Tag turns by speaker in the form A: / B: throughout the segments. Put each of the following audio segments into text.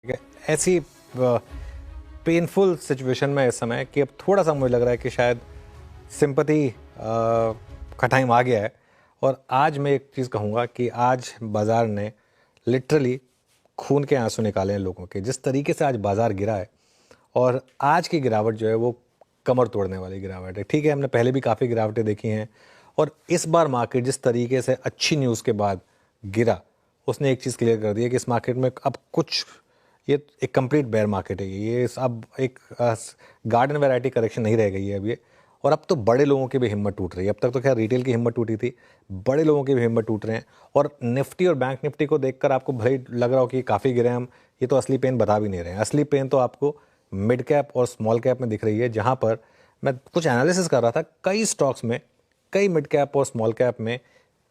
A: ऐसी painful situation में इस समय कि अब थोड़ा सा मुझे लग रहा है कि शायद सिंपैथी का टाइम आ गया है। और आज मैं एक चीज़ कहूँगा कि आज बाज़ार ने लिटरली खून के आंसू निकाले हैं लोगों के। जिस तरीके से आज बाज़ार गिरा है और आज की गिरावट जो है वो कमर तोड़ने वाली गिरावट है। ठीक है, हमने पहले भी काफ़ी गिरावटें देखी हैं और इस बार मार्केट जिस तरीके से अच्छी न्यूज़ के बाद गिरा, उसने एक चीज़ क्लियर कर दी है कि इस मार्केट में अब कुछ, ये एक कंप्लीट बेयर मार्केट है। ये अब एक गार्डन वैरायटी करेक्शन नहीं रह गई है अब ये। और अब तो बड़े लोगों की भी हिम्मत टूट रही है। अब तक तो खैर रिटेल की हिम्मत टूटी थी, बड़े लोगों की भी हिम्मत टूट रहे हैं। और निफ्टी और बैंक निफ्टी को देखकर आपको भले ही लग रहा हो कि काफ़ी गिरे हम, ये तो असली पेन बता भी नहीं रहे हैं। असली पेन तो आपको मिड कैप और स्मॉल कैप में दिख रही है, जहाँ पर मैं कुछ एनालिसिस कर रहा था। कई स्टॉक्स में, कई मिड कैप और स्मॉल कैप में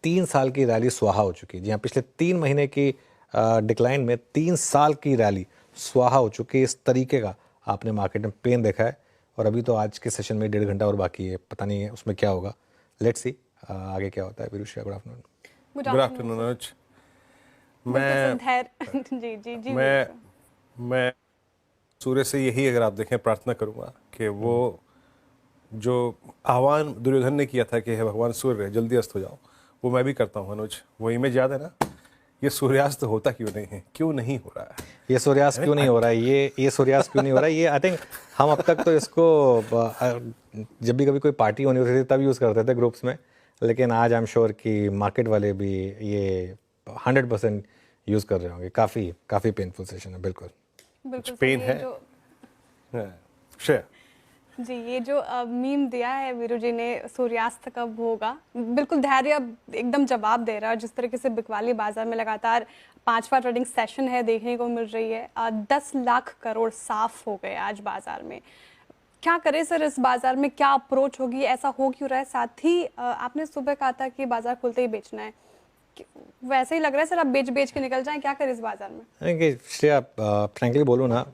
A: 3 साल की रैली स्वाहा हो चुकी है। जी हाँ, पिछले 3 महीने की डिक्लाइन में 3 साल की रैली स्वाहा हो चुकी है। इस तरीके का आपने मार्केट में पेन देखा है। और अभी तो आज के सेशन में 1.5 घंटा और बाकी है, पता नहीं है उसमें क्या होगा। लेट्स सी आगे क्या होता है। विरुषा, गुड आफ्टरनून।
B: गुड आफ्टरनून अनुज। मैं सूर्य से यही, अगर आप देखें, प्रार्थना करूंगा कि वो जो आह्वान दुर्योधन ने किया था कि हे भगवान सूर्य जल्दी अस्त हो जाओ, वो मैं भी करता हूँ अनुज। वो इमेज याद है ना, ये सूर्यास्त होता क्यों नहीं है, क्यों नहीं हो रहा है,
A: ये सूर्यास्त क्यों नहीं हो रहा है, ये सूर्यास्त क्यों नहीं हो रहा है। ये आई थिंक हम अब तक तो इसको जब भी कभी कोई पार्टी होनी होती थी तब यूज़ करते थे ग्रुप्स में, लेकिन आज आई एम श्योर कि मार्केट वाले भी ये 100% यूज़ कर रहे होंगे। काफ़ी पेनफुल सेशन है। बिल्कुल
B: पेन है श्रेया
C: जी। ये जो मीम दिया है वीरू जी ने, सूर्यास्त कब होगा, बिल्कुल धैर्य एकदम जवाब दे रहा है। जिस तरीके से बिकवाली बाजार में लगातार 5वां ट्रेडिंग सेशन है देखने को मिल रही है। 10 लाख करोड़ साफ हो गए आज बाजार में। क्या करें सर, इस बाजार में क्या अप्रोच होगी, ऐसा हो क्यों रहा है? साथ ही आपने सुबह कहा था कि बाजार खुलते ही बेचना है, वैसे ही लग रहा है सर आप बेच के निकल जाएं। क्या करें इस बाजार में?
A: देखिए श्रेया, फ्रैंकली बोलूँ ना,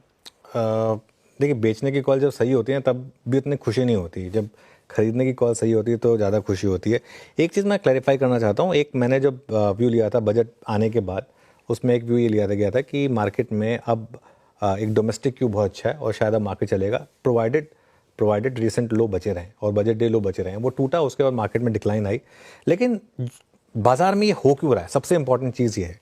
A: देखिए बेचने की कॉल जब सही होती है तब भी उतनी खुशी नहीं होती। जब खरीदने की कॉल सही होती है तो ज़्यादा खुशी होती है। एक चीज़ मैं क्लैरिफाई करना चाहता हूँ। एक मैंने जब व्यू लिया था बजट आने के बाद, उसमें एक व्यू ये लिया गया था कि मार्केट में अब एक डोमेस्टिक क्यू बहुत अच्छा है और शायद अब मार्केट चलेगा, प्रोवाइडेड रिसेंट लो बचे रहें और बजट डे लो बचे रहें। वो टूटा, उसके बाद मार्केट में डिक्लाइन आई। लेकिन बाजार में ये हो क्यों रहा है, सबसे इंपॉर्टेंट चीज़ ये है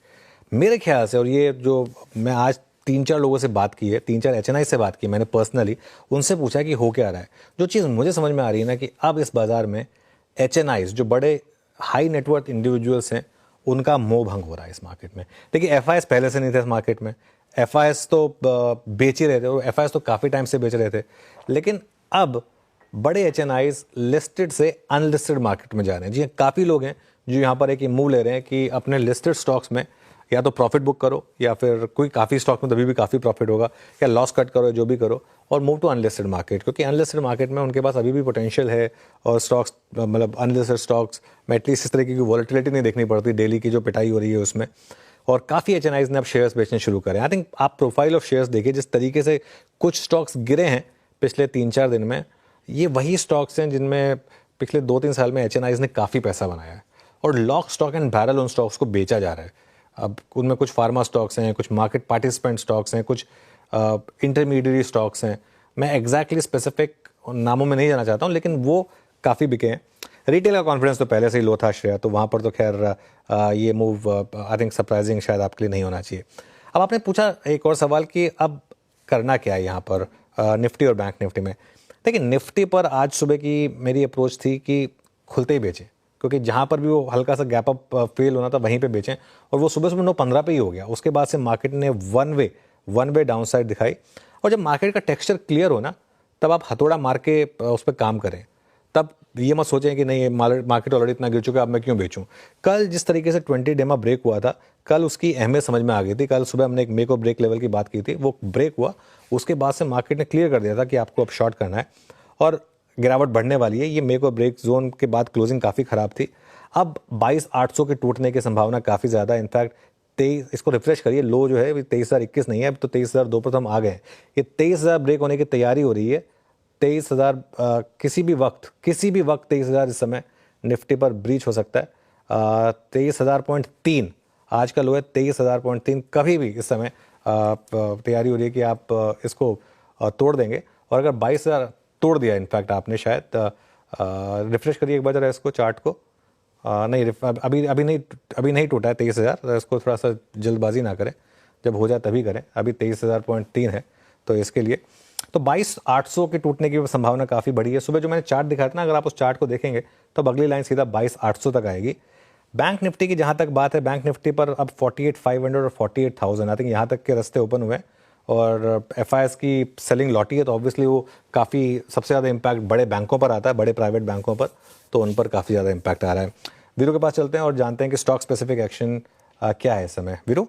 A: मेरे ख्याल से। और ये जो मैं आज 3-4 लोगों से बात की है, 3-4 HNI से बात की मैंने पर्सनली, उनसे पूछा कि हो क्या रहा है। जो चीज़ मुझे समझ में आ रही है ना कि अब इस बाज़ार में HNIs, जो बड़े हाई नेटवर्थ इंडिविजुअल्स हैं, उनका मोह भंग हो रहा है इस मार्केट में। देखिए FIs पहले से नहीं थे इस मार्केट में। FIs तो बेच ही रहे थे और FIs तो काफ़ी टाइम से बेच रहे थे। लेकिन अब बड़े HNIs लिस्टेड से अनलिस्टेड मार्केट में जा रहे हैं। जी, काफ़ी लोग हैं जो यहाँ पर एक मूव ले रहे हैं कि अपने लिस्टेड स्टॉक्स में या तो प्रॉफिट बुक करो, या फिर कोई काफ़ी स्टॉक में तभी भी काफ़ी प्रॉफिट होगा, या लॉस कट करो, जो भी करो, और मूव टू अनलिस्टेड मार्केट। क्योंकि अनलिस्टेड मार्केट में उनके पास अभी भी पोटेंशियल है और स्टॉक्स, मतलब अनलिस्टेड स्टॉक्स में एटलीस्ट इस तरीके की वॉलेटिलिटी नहीं देखनी पड़ती डेली की जो पिटाई हो रही है उसमें। और काफ़ी HNIs ने अब शेयर्स बेचने शुरू करें। आई थिंक आप प्रोफाइल ऑफ शेयर्स देखिए, जिस तरीके से कुछ स्टॉक्स गिरे हैं पिछले 3-4 दिन में, ये वही स्टॉक्स हैं जिनमें पिछले 2-3 साल में HNIs ने काफ़ी पैसा बनाया है। और लॉक स्टॉक एंड बैरल उन स्टॉक्स को बेचा जा रहा है। अब उनमें कुछ फार्मा स्टॉक्स हैं, कुछ मार्केट पार्टिसिपेंट स्टॉक्स हैं, कुछ इंटरमीडिएट स्टॉक्स हैं। मैं एग्जैक्टली स्पेसिफिक नामों में नहीं जाना चाहता हूँ, लेकिन वो काफ़ी बिके हैं। रिटेल का कॉन्फिडेंस तो पहले से ही लो था श्रेया, तो वहाँ पर तो खैर ये मूव आई थिंक सरप्राइजिंग शायद आपके लिए नहीं होना चाहिए। अब आपने पूछा एक और सवाल कि अब करना क्या है यहाँ पर निफ्टी और बैंक निफ्टी में। देखिए निफ्टी पर आज सुबह की मेरी अप्रोच थी कि खुलते ही बेचें, क्योंकि जहाँ पर भी वो हल्का सा गैप अप फेल होना था वहीं पे बेचें। और वो सुबह 9:15 पे ही हो गया। उसके बाद से मार्केट ने वन वे डाउन साइड दिखाई। और जब मार्केट का टेक्सचर क्लियर हो ना, तब आप हथौड़ा मार के उस पर काम करें। तब ये मत सोचें कि नहीं मार्केट ऑलरेडी इतना गिर चुका है, अब मैं क्यों बेचूं। कल जिस तरीके से 20 डेमा ब्रेक हुआ था, कल उसकी अहमियत समझ में आ गई थी। कल सुबह हमने एक मेक और ब्रेक लेवल की बात की थी, वो ब्रेक हुआ। उसके बाद से मार्केट ने क्लियर कर दिया था कि आपको अब शॉर्ट करना है और गिरावट बढ़ने वाली है। ये मेक और ब्रेक जोन के बाद क्लोजिंग काफ़ी ख़राब थी। अब 22,800 के टूटने की संभावना काफ़ी ज़्यादा। इनफैक्ट 23, इसको रिफ्रेश करिए, लो जो है 23,021 नहीं है, अब तो 23,002 पर हम आ गए। ये 23,000 ब्रेक होने की तैयारी हो रही है। 23,000 किसी भी वक्त 23,000 इस समय निफ्टी पर ब्रीच हो सकता है। 23,000.3 आज का लो है, 23,000.3 कभी भी इस समय तैयारी हो रही है कि आप इसको तोड़ देंगे। और अगर 22,000 तोड़ दिया इनफैक्ट आपने, शायद रिफ्रेश करिए एक बार जरा इसको, चार्ट को। नहीं, अभी नहीं टूटा है 23,000। इसको थोड़ा सा जल्दबाजी ना करें, जब हो जाए तभी करें। अभी 23,000.3 है, तो इसके लिए तो 22,800 के टूटने की संभावना काफ़ी बड़ी है। सुबह जो मैंने चार्ट दिखाया था ना, अगर आप उस चार्ट को देखेंगे तो अब अगली लाइन सीधा 22,800 तक आएगी। बैंक निफ्टी की जहाँ तक बात है, बैंक निफ्टी पर अब 48,500 और 48,000 आई थिंक यहाँ तक के रास्ते ओपन हुए हैं। और FIs की सेलिंग लौटी है, तो ऑब्वियसली वो काफ़ी सबसे ज़्यादा इम्पैक्ट बड़े बैंकों पर आता है, बड़े प्राइवेट बैंकों पर, तो उन पर काफ़ी ज़्यादा इम्पैक्ट आ रहा है। वीरू के पास चलते हैं और जानते हैं कि स्टॉक स्पेसिफिक एक्शन क्या है इस समय। वीरू।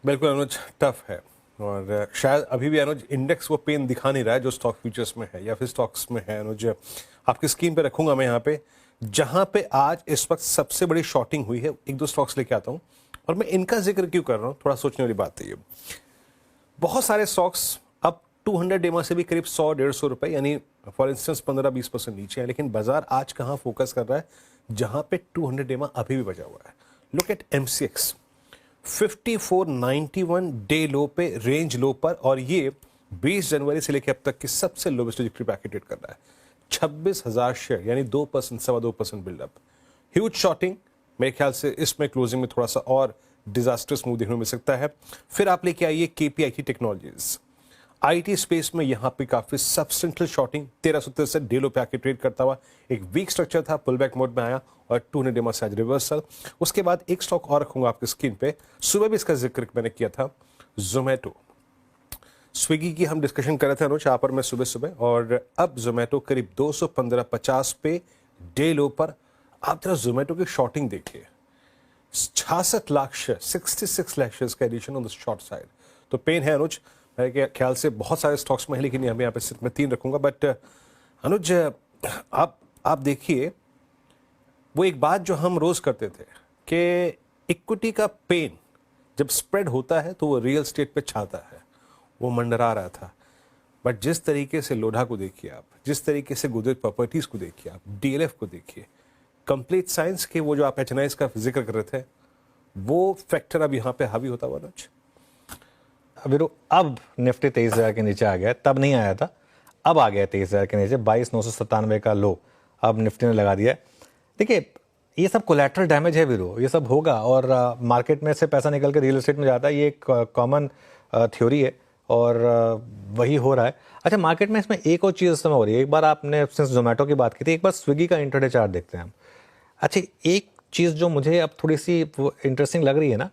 B: बिल्कुल अनुज, टफ है और शायद अभी भी अनुज इंडेक्स वो पेन दिखा नहीं रहा है जो स्टॉक फ्यूचर्स में है या फिर स्टॉक्स में है। अनुज आपकी स्क्रीन पे रखूंगा मैं यहाँ पे, जहां पे आज इस वक्त सबसे बड़ी शॉर्टिंग हुई है। एक दो स्टॉक्स लेके आता हूं और मैं इनका जिक्र क्यों कर रहा हूं, थोड़ा सोचने वाली बात है ये। बहुत सारे स्टॉक्स अब 200 डेमा से भी करीब 100-150 रुपए, यानी फॉर इंस्टेंस 15-20% नीचे है। लेकिन बाजार आज कहां फोकस कर रहा है, जहां पे 200 डेमा अभी भी बचा हुआ है। लुक एट MCX 5491 डे लो पे, रेंज लो पर, और ये 20 जनवरी से लेकर अब तक की सबसे लोवेस्ट ट्रैजेक्टरी पे आके ट्रेड कर रहा है। 26,000 शेयर, यानी 2%, 2.25% बिल्डअप, ह्यूज शॉर्टिंग। मेरे ख्याल से इसमें क्लोजिंग में थोड़ा सा और डिजास्टर्स मूव देखने को मिल सकता है। फिर आप लेके आइए KPIT टेक्नोलॉजीज, IT स्पेस में यहां पे काफी सब्सटेंशियल शॉर्टिंग, 1363 डे लो पे आके ट्रेड करता हुआ। एक वीक स्ट्रक्चर था, पुल बैक मोड में आया और 200 डेमा से आज रिवर्सल। उसके बाद एक स्टॉक और रखूंगा आपकी स्क्रीन पे, सुबह भी इसका जिक्र मैंने किया था, जोमेटो। स्विगी की हम डिस्कशन कर रहे थे अनुज यहाँ पर मैं सुबह सुबह, और अब जोमेटो करीब 215.50 पे डे लो पर। आप जरा जोमेटो की शॉर्टिंग देखिए, 66 लाख शेयर, 66 लाख शेयर का addition on the short side. तो पेन है अनुज, मेरे ख्याल से बहुत सारे स्टॉक्स में है, लेकिन यहाँ पे सिर्फ मैं 3 रखूंगा। बट अनुज आप देखिए, वो एक बात जो हम रोज करते थे कि इक्विटी का पेन जब स्प्रेड होता है तो वो रियल स्टेट पे छाता है, वो मंडरा रहा था। बट जिस तरीके से लोढ़ा को देखिए आप, जिस तरीके से गोदरेज प्रॉपर्टीज को देखिए आप, DLF को देखिए, कंप्लीट साइंस के वो जो आप HNIs का जिक्र कर रहे थे, वो फैक्टर अब यहाँ पे हावी होता हुआ अनुज।
A: वीरू, अब निफ्टी 23,000 के नीचे आ गया, तब नहीं आया था, अब आ गया 23,000 के नीचे। 22,997 का लो अब निफ्टी ने लगा दिया है। देखिए, ये सब कोलैटरल डैमेज है वीरू, ये सब होगा, और मार्केट में से पैसा निकल के रियल एस्टेट में जाता है, ये एक कॉमन थ्योरी है और वही हो रहा है। अच्छा, मार्केट में इसमें एक और चीज़ इस समय हो रही है। एक बार आपने सिंस जोमेटो की बात की थी, एक बार स्विगी का इंटरडे चार्ट देखते हैं हम। अच्छा, एक चीज़ जो मुझे अब थोड़ी सी इंटरेस्टिंग लग रही है ना,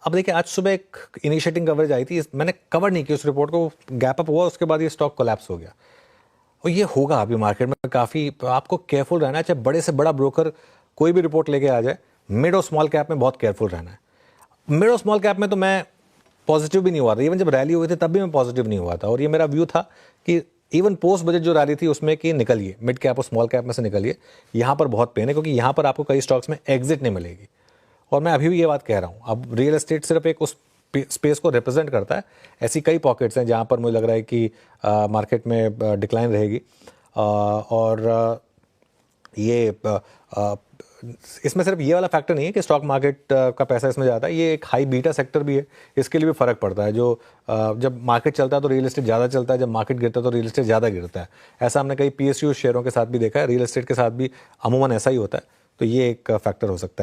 A: अब देखिए आज सुबह एक इनिशिएटिंग कवरेज आई थी, मैंने कवर नहीं की उस रिपोर्ट को, गैप अप हुआ, उसके बाद ये स्टॉक कोलैप्स हो गया। और ये होगा अभी मार्केट में, काफ़ी आपको केयरफुल रहना है। चाहे बड़े से बड़ा ब्रोकर कोई भी रिपोर्ट लेके आ जाए, मिड और स्मॉल कैप में बहुत केयरफुल रहना है। मिड और स्मॉल कैप में तो मैं पॉजिटिव भी नहीं हुआ था, इवन जब रैली हुई थी तब भी मैं पॉजिटिव नहीं हुआ था। और ये मेरा व्यू था कि इवन पोस्ट बजट जो रैली थी उसमें कि निकलिए, मिड कैप और स्मॉल कैप में से निकलिए। यहाँ पर बहुत पेन है, क्योंकि यहाँ पर आपको कई स्टॉक्स में एग्जिट नहीं मिलेगी। और मैं अभी भी ये बात कह रहा हूँ, अब रियल एस्टेट सिर्फ एक उस स्पेस को रिप्रेजेंट करता है। ऐसी कई पॉकेट्स हैं जहाँ पर मुझे लग रहा है कि मार्केट में डिक्लाइन रहेगी। और ये इसमें सिर्फ ये वाला फैक्टर नहीं है कि स्टॉक मार्केट का पैसा इसमें जाता है, ये एक हाई बीटा सेक्टर भी है, इसके लिए भी फ़र्क पड़ता है। जो जब मार्केट चलता है तो रियल एस्टेट ज़्यादा चलता है, जब मार्केट गिरता है तो रियल एस्टेट ज़्यादा गिरता है। ऐसा हमने कई PSU शेयरों के साथ भी देखा है, रियल एस्टेट के साथ भी अमूमन ऐसा ही होता है। तो ये एक फैक्टर हो सकता है।